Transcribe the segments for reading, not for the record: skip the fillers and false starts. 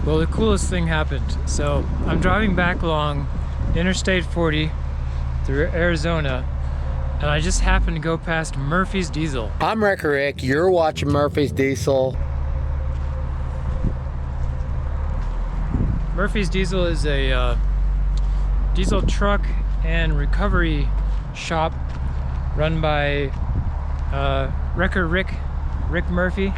Well, the coolest thing happened. So I'm driving back along Interstate 40 through Arizona, and I just happened to go past Murphy's Diesel. I'm Wrecker Rick, you're watching Murphy's Diesel. Murphy's Diesel is a diesel truck and recovery shop run by Wrecker Rick Murphy,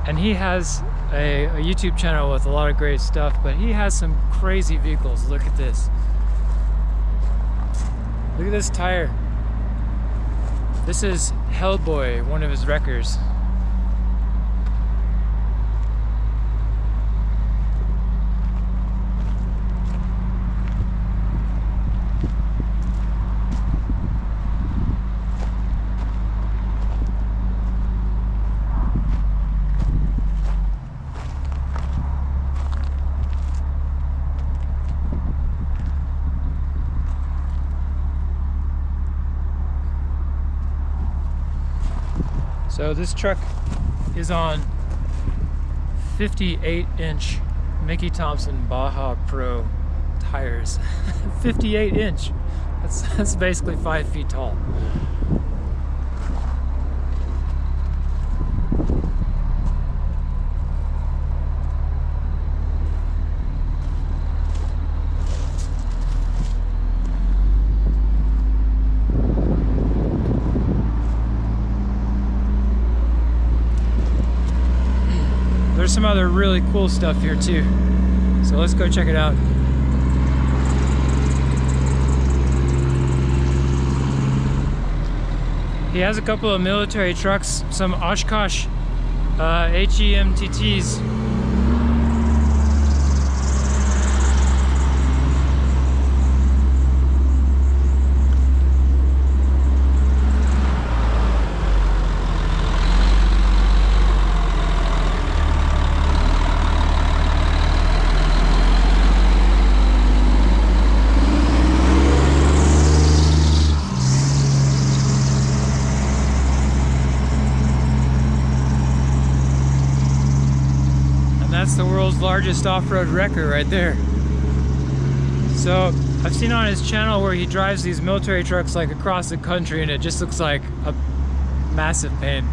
and he has a YouTube channel with a lot of great stuff, but he has some crazy vehicles. Look at this. Look at this tire. This is Hellboy, one of his wreckers. So this truck is on 58-inch Mickey Thompson Baja Pro tires. 58-inch. That's basically 5 feet tall. There's some other really cool stuff here too, so let's go check it out. He has a couple of military trucks, some Oshkosh HEMTTs. That's the world's largest off-road wrecker right there. So I've seen on his channel where he drives these military trucks like across the country, and it just looks like a massive pain.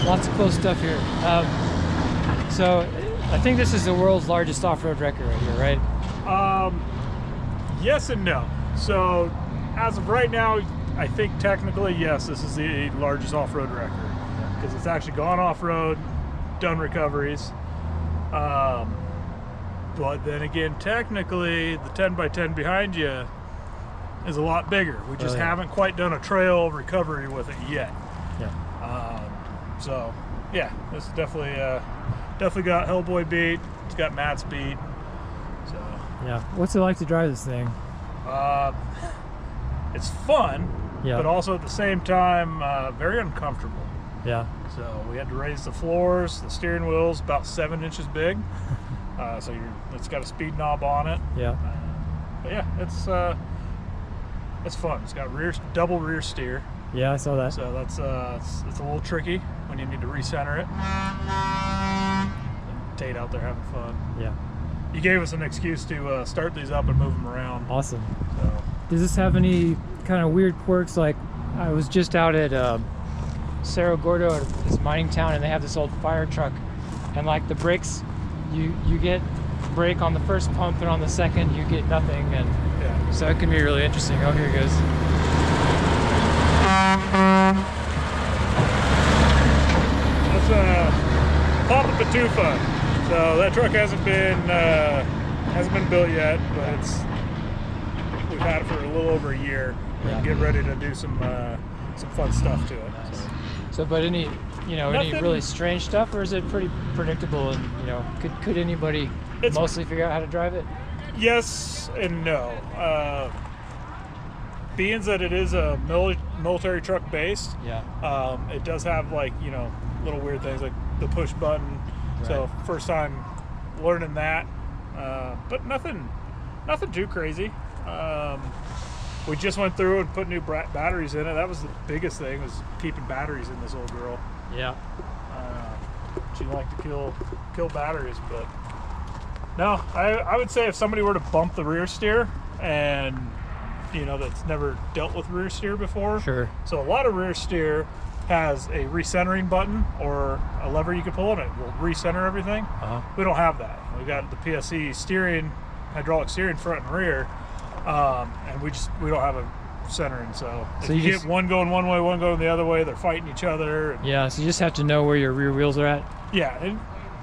Lots of cool stuff here. So I think this is the world's largest off-road wrecker right here, right? Yes and no. So as of right now, I think technically, yes, this is the largest off-road wrecker because it's actually gone off-road, done recoveries. But then again, technically, the 10x10 behind you is a lot bigger. We just haven't quite done a trail recovery with it yet. Yeah. So yeah, this definitely got Hellboy beat. It's got Matt's beat. So yeah, what's it like to drive this thing? It's fun, yeah, but also at the same time very uncomfortable. Yeah. So we had to raise the floors. The steering wheel's about 7 inches big. So it's got a speed knob on it. Yeah. But yeah, it's fun. It's got double rear steer. Yeah, I saw that. So that's it's a little tricky when you need to recenter it. And Tate out there having fun. Yeah. You gave us an excuse to start these up and move them around. Awesome. So. Does this have any kind of weird quirks? Like, I was just out at Cerro Gordo, this mining town, and they have this old fire truck, and like the brakes, you get brake on the first pump, and on the second you get nothing, and yeah. So it can be really interesting. Oh, here it goes. That's Papa Patufa. So that truck hasn't been built yet, but we've had it for a little over a year. Yeah. Get ready to do some some fun stuff to it. Nice. So, but any Nothing- really strange stuff, or is it pretty predictable? And could anybody mostly figure out how to drive it? Yes and no. Being that it is a military truck based, it does have little weird things like the push button. Right. So first time learning that, but nothing too crazy. We just went through and put new batteries in it. That was the biggest thing, was keeping batteries in this old girl. Yeah. She liked to kill batteries, but no, I would say if somebody were to bump the rear steer and that's never dealt with rear steer before. Sure. So a lot of rear steer has a recentering button or a lever you can pull and it will recenter everything. We don't have that. We got the PSC steering, hydraulic steering front and rear, and we don't have a centering. So if you get one going one way, one going the other way, they're fighting each other. And, so you just have to know where your rear wheels are at. yeah, and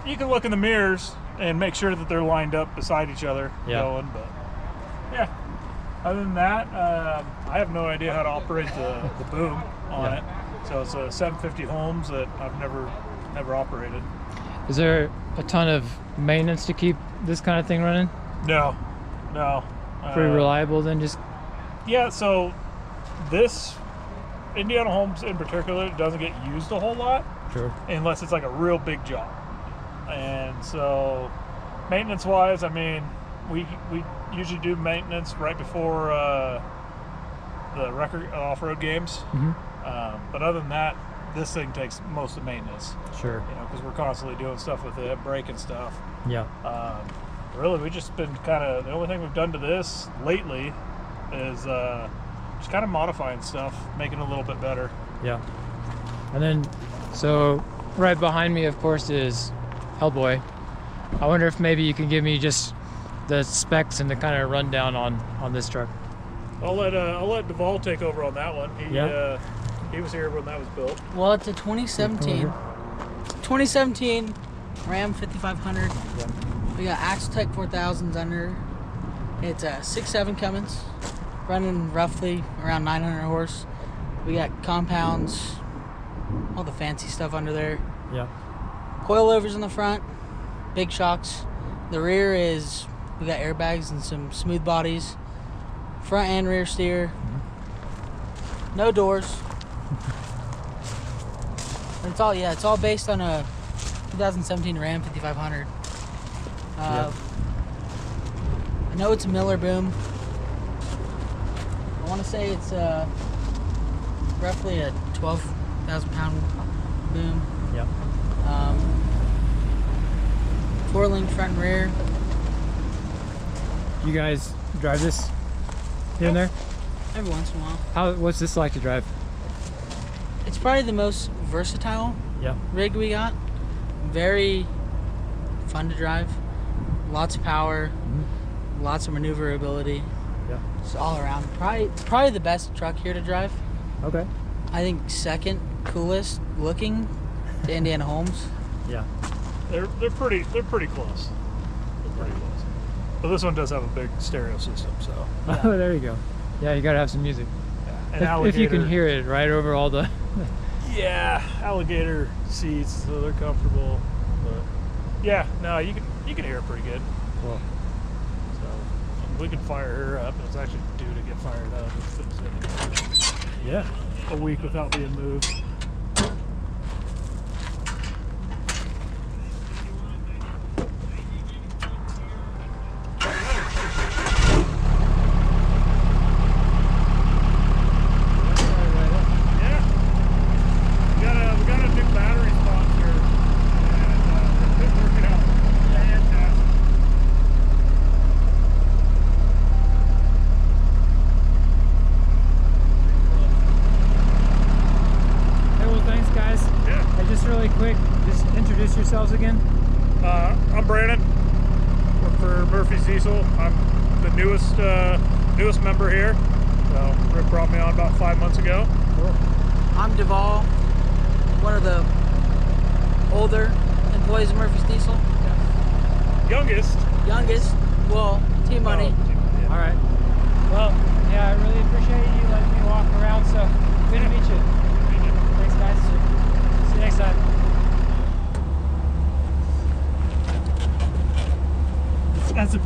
you can look in the mirrors and make sure that they're lined up beside each other going. But yeah, other than that, I have no idea how to operate the boom on it. So it's a 750 Holmes that I've never operated. Is there a ton of maintenance to keep this kind of thing running? No. Pretty reliable then, just. Yeah, so this Indiana Holmes in particular doesn't get used a whole lot. Sure. Unless it's like a real big job. And so maintenance wise, I mean, we usually do maintenance right before the record off-road games. But other than that, this thing takes most of the maintenance. Sure. Because we're constantly doing stuff with it, braking stuff. Yeah. Really, we've just been the only thing we've done to this lately is just kind of modifying stuff, making it a little bit better. Yeah. And then, so right behind me, of course, is Hellboy. I wonder if maybe you can give me just the specs and the kind of rundown on this truck. I'll let Duvall take over on that one. He was here when that was built. Well, it's a 2017 Ram 5500. Yeah. We got Axtech 4000s under. It's a 6.7 Cummins, running roughly around 900 horse. We got compounds, all the fancy stuff under there. Yeah. Coilovers in the front, big shocks. The rear is, we got airbags and some smooth bodies. Front and rear steer. No doors. It's all based on a 2017 Ram 5500. I know it's a Miller boom. I want to say it's roughly a 12,000 pound boom. Yep. 4-link front and rear. You guys drive this here and there? Every once in a while. What's this like to drive? It's probably the most versatile rig we got. Very fun to drive. Lots of power. Lots of maneuverability. Yeah. It's all around. Probably the best truck here to drive. Okay. I think second coolest looking to Indiana Holmes. Yeah. They're pretty close. They're pretty close. But this one does have a big stereo system, so. Oh, there you go. Yeah, you gotta have some music. And if you can hear it right over all the. Yeah, alligator seats, so they're comfortable. But yeah, no, you can hear it pretty good. Cool. So we can fire her up. It's actually due to get fired up. It's Yeah. a week without being moved. Yourselves again? I'm Brandon. Work for Murphy's Diesel. I'm the newest member here. So Rick brought me on about 5 months ago. Cool. I'm Duvall, one of the older employees of Murphy's Diesel. Youngest. Well, team money. All right. Well, yeah, I really appreciate you letting me walk around. So good to meet you.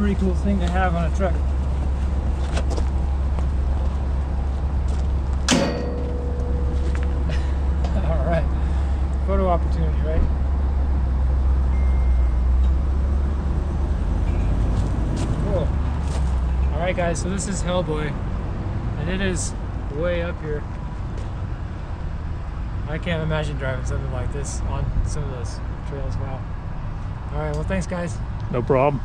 pretty cool thing to have on a truck. All right, photo opportunity, right? Cool. All right, guys, so this is Hellboy, and it is way up here. I can't imagine driving something like this on some of those trails. Wow. All right, well, thanks, guys. No problem.